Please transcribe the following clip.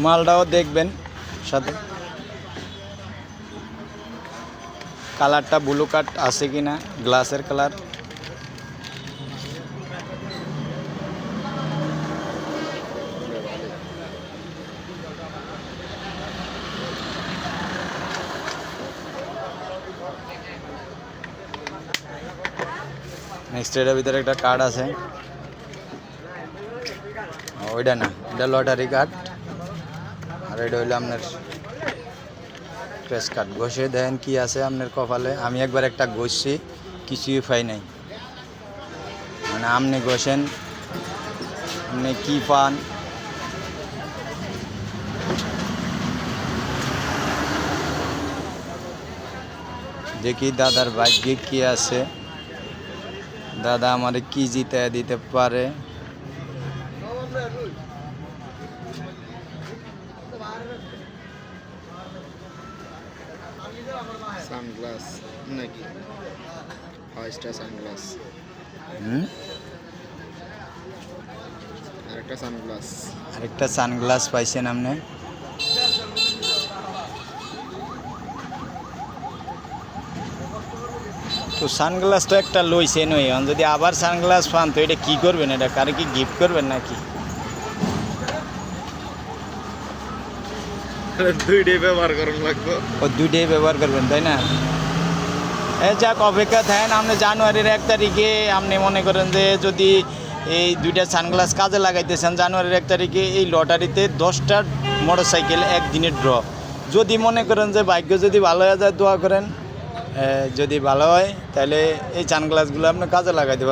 মালটাও দেখবেন সাথে কালারটা ব্লু কাট আছে কিনা, গ্লাসের কালার। নেক্সট এটার ভিতরে একটা কার্ড আছে, ওইটা না, এটা লটারি কার্ড। আর এটা হইলো আপনার ক্রেস কার্ড। ঘষে দেন কি আছে আপনার কপালে। আমি একবার একটা ঘষছি, কিছুই পাই নাই। মানে আপনি ঘষেন, আপনি কি পান। দেখি দাদার ভাগ্যে কি আছে, দাদা আমার কি জিতে দিতে পারে। সানগ্লাস নাকি? ফার্স্টটা সানগ্লাস, আরেকটা সানগ্লাস। আরেকটা সানগ্লাস পাইছেন আপনি। তো সানগ্লাসটা একটা লইছেন, ওই যদি আবার সানগ্লাস পান তো এটা কী করবেন? এটা কারে কি গিফট করবেন নাকি? দুইটাই ব্যবহার করার লাগবে। ও দুইটাই ব্যবহার করবেন, তাই না? যাক, অপেক্ষা থাকেন। আপনি জানুয়ারির 1 তারিখে আপনি মনে করেন যে যদি এই দুইটা সানগ্লাস কাজে লাগাইতেছেন, জানুয়ারির 1 তারিখে এই লটারিতে 10টা মোটরসাইকেল একদিনের ড্র। যদি মনে করেন যে ভাগ্য যদি ভালো হয়ে যায়, দোয়া করেন। যদি ভালো হয় তাহলে এই সানগ্লাসগুলো আপনি কাজে লাগাইতে পারেন।